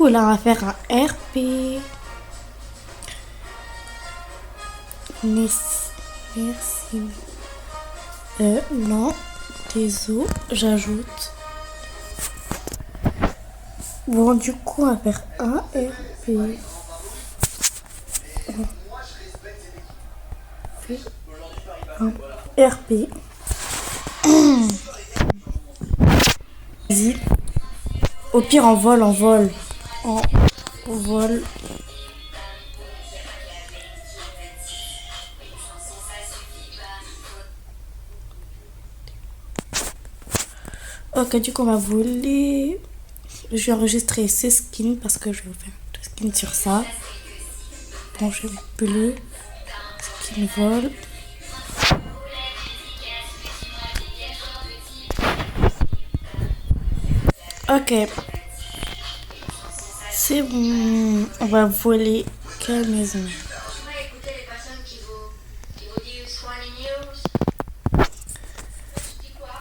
coup, là, on va faire un RP. Merci. Non, désolé, j'ajoute. Bon, du coup, on va faire un RP. Un RP. Vas-y. Au pire, en vol, en vol. En vol. Ok, du coup, on va voler. Je vais enregistrer ces skins parce que je vais faire deux skins sur ça. Bon, je vais bleu. Skin vol. Ok. C'est bon. On va voler quelle maison?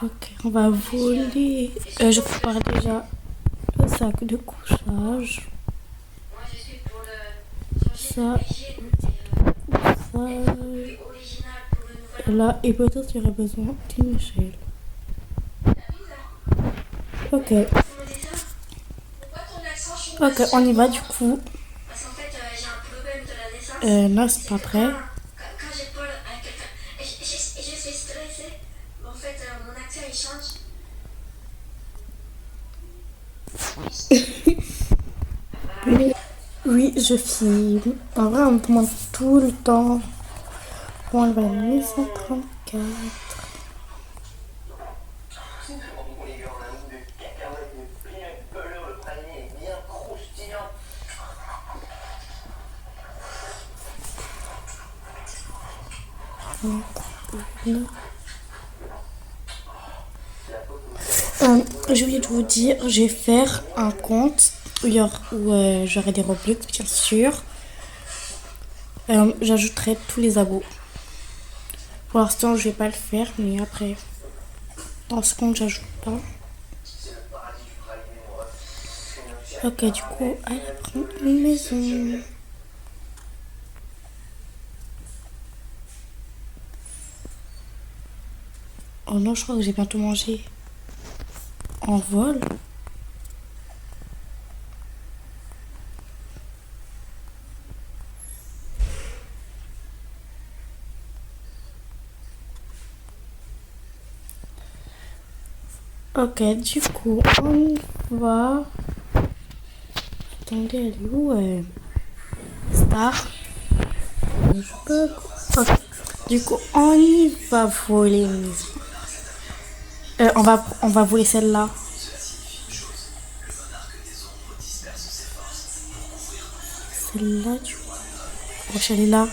Ok, on va voler. Je prépare déjà le sac de couchage. Ça. Ça. Là, et peut-être il y aurait besoin d'une échelle. Ok. Ok, on y va du coup. Non, c'est pas prêt. Oui, je filme. En vrai, on me demande tout le temps. Bon, on va à 1134. Je voulais vous dire, je vais faire un compte où, j'aurai des Roblox, bien sûr. J'ajouterai tous les abos. Pour l'instant, je vais pas le faire, mais après, dans ce compte, j'ajoute pas. Ok, du coup, allez prendre une maison. Oh non, je crois que j'ai bientôt mangé. En vol. Ok, du coup, on va... Attendez, elle est où Star. Je peux... Ok. Du coup, on y va voler une maison. On va voler celle-là. Celle-là, du coup. Wesh, elle est là.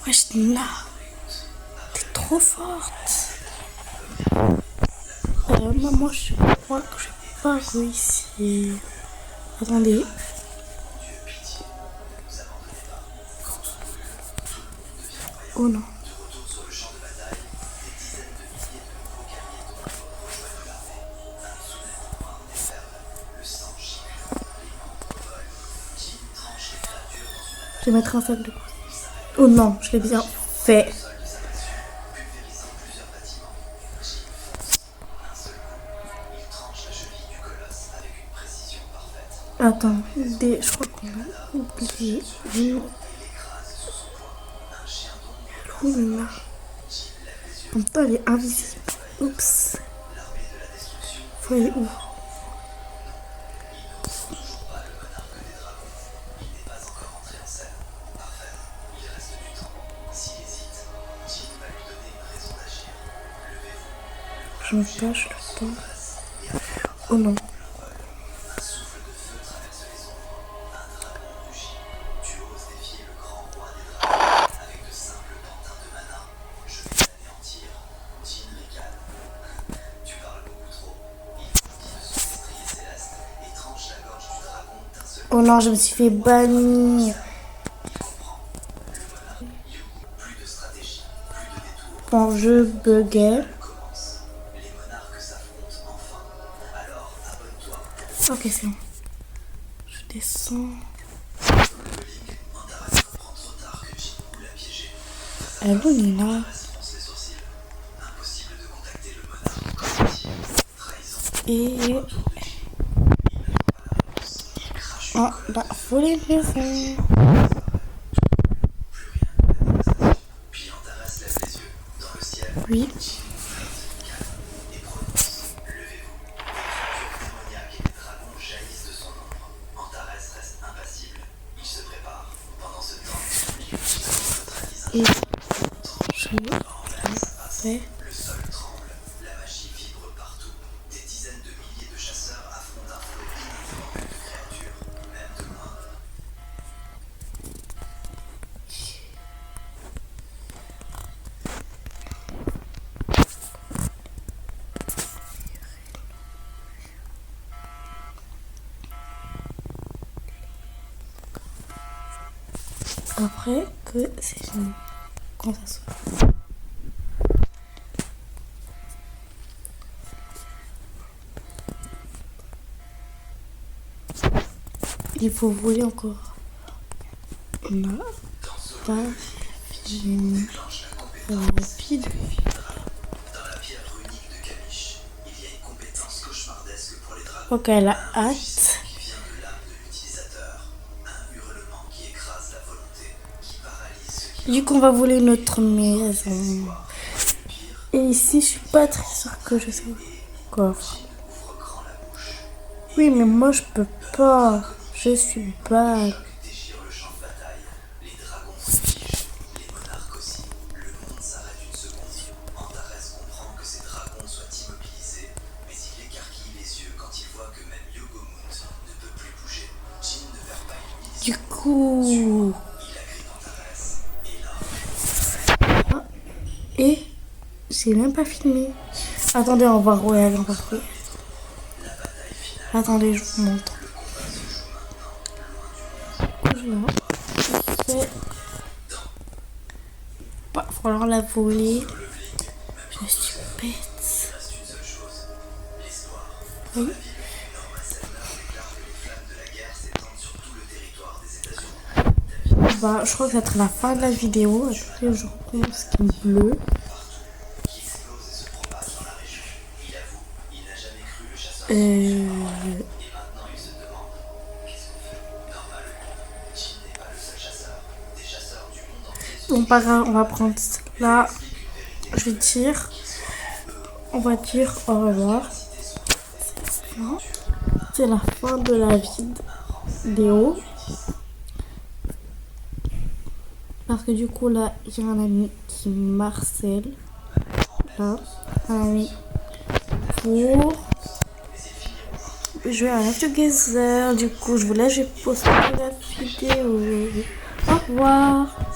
Wesh, là. T'es trop forte. Moi, je crois que je vais pas réussir. Attendez. Oh non. Je vais mettre un sac de coups. Oh non, je l'ai bien fait. Attendez, je crois qu'on a oublié une. Oula. En même temps, elle est invisible. Oups. Faut aller où? Je me cache le temps. Oh non. Oh non, je me suis fait bannir. Bon, je buguais. Ok, c'est bon. Je descends. Allô, Nina. Et... oh, bah, faut les maisons. Oui. Et je fais... après que c'est fini. Quand ça soit. Il faut voler encore. On n'a pas fini. Rapide. Ok, elle a hâte. Du coup, on va voler notre maison. Et ici, je suis pas très sûre que je sais quoi. Oui, mais moi, je peux pas. Je suis bad. Du coup... ah, et j'ai même pas filmé. Attendez, on va royal, on va royal. Attendez, je vous montre. C'est... bah, falloir la voler. Je suis bête. Oui. Bah, je crois que ça va être la fin de la vidéo. Après, je reprends le skin bleu. Bon, pas grave, on va prendre là. Je vais dire, on va dire au revoir. C'est la fin de la vidéo. Parce que du coup, là, j'ai un ami qui m'harcèle. Là, un ami pour jouer à Life Together. Du coup, je vous laisse, je vais poster la vidéo. Au revoir.